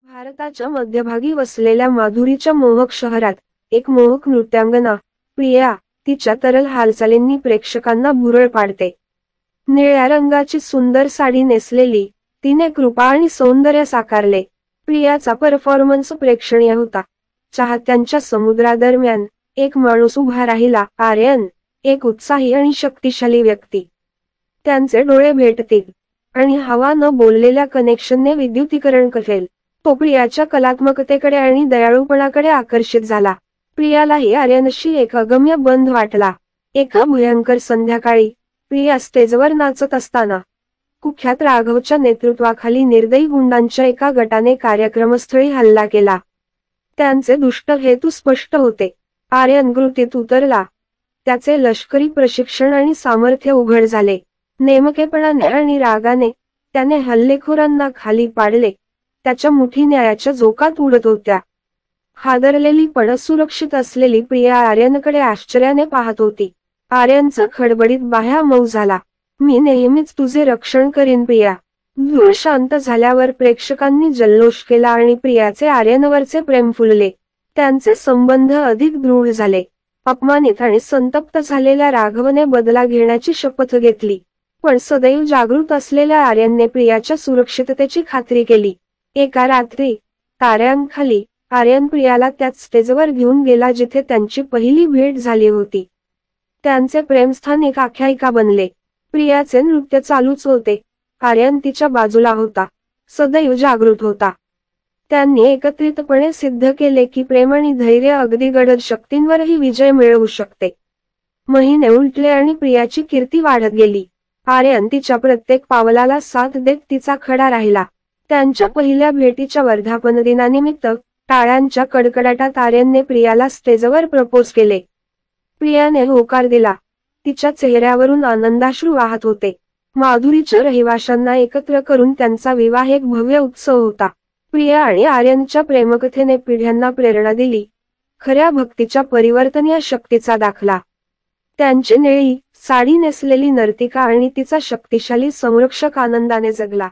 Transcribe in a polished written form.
भारताच्या मध्यभागी वसलेल्या माधुरीच्या मोहक शहरात एक मोहक नृत्यांगना प्रिया तिच्या तरल हालचालींनी प्रेक्षकांना भुरळ पाडते। निळ्या रंगाची सुंदर साडी नेसलेली तिने कृपा आणि सौंदर्य साकारले। प्रियाचा परफॉर्मन्स प्रेक्षणीय होता। चाहत्यांच्या समुद्रादरम्यान एक माणूस उभा राहिला, आर्यन, एक उत्साही आणि शक्तिशाली व्यक्ती। त्यांचे डोळे भेटतील आणि हवा न बोललेल्या कनेक्शनने विद्युतीकरण करेल। तो प्रियाच्या कलात्मकतेकडे आणि दयाळूपणाकडे आकर्षित झाला। प्रियालाही आर्यनशी एक अगम्य बंध वाटला। एका भयंकर संध्याकाळी प्रिया स्टेजवर नाचत असताना कुख्यात राघवच्या नेतृत्वाखाली निर्दयी गुंडांच्या एका गटाने कार्यक्रमस्थळी हल्ला केला। त्यांचे दुष्ट हेतू स्पष्ट होते। आर्यन कृतीत उतरला। त्याचे लष्करी प्रशिक्षण आणि सामर्थ्य उघड झाले। नेमकेपणाने आणि रागाने त्याने हल्लेखोरांना खाली पाडले। त्याच्या मुठी न्यायाच्या झोकात उडत होत्या। हादरलेली पण सुरक्षित असलेली प्रिया आर्यनकडे आश्चर्याने पाहत होती। आर्यनचा खडबडीत बाह्य मऊ झाला। मी नेहमीच तुझे रक्षण करीन प्रिया। धूळ शांत झाल्यावर प्रेक्षकांनी जल्लोष केला आणि प्रियाचे आर्यनवरचे प्रेम फुलले। त्यांचे संबंध अधिक दृढ झाले। अपमानित आणि संतप्त झालेल्या राघवने बदला घेण्याची शपथ घेतली, पण सदैव जागृत असलेल्या आर्यनने प्रियाच्या सुरक्षिततेची खात्री केली। एका रात्री ताऱ्यांखाली आर्यन प्रियाला त्याच स्टेजवर घेऊन गेला जिथे त्यांची पहिली भेट झाली होती। त्यांचे प्रेमस्थान एक आख्यायिका बनले। प्रियाचे नृत्य चालूच होते। आर्यन तिच्या बाजूला होता, सदैव जागृत होता। त्यांनी एकत्रितपणे सिद्ध केले की प्रेम आणि धैर्य अगदी गडद शक्तींवरही विजय मिळवू शकते। महिने उलटले आणि प्रियाची कीर्ती वाढत गेली। आर्यन तिच्या प्रत्येक पावलाला साथ देत तिचा खडा राहिला। त्यांच्या पहिल्या भेटीच्या वर्धापन दिनानिमित्त टाळ्यांच्या कडकडाटात आर्यनने प्रियाला स्टेजवर प्रपोज केले। प्रियाने होकार दिला। तिच्या चेहऱ्यावरून आनंदाश्रू वाहत होते। माधुरीच्या रहिवाशांना एकत्र करून त्यांचा विवाह एक भव्य उत्सव होता। प्रिया आणि आर्यनच्या प्रेमकथेने पिढ्यांना प्रेरणा दिली, खऱ्या भक्तीच्या परिवर्तनीय शक्तीचा दाखला। त्यांची निळी साडी नेसलेली नर्तिका आणि तिचा शक्तिशाली संरक्षक आनंदाने जगला।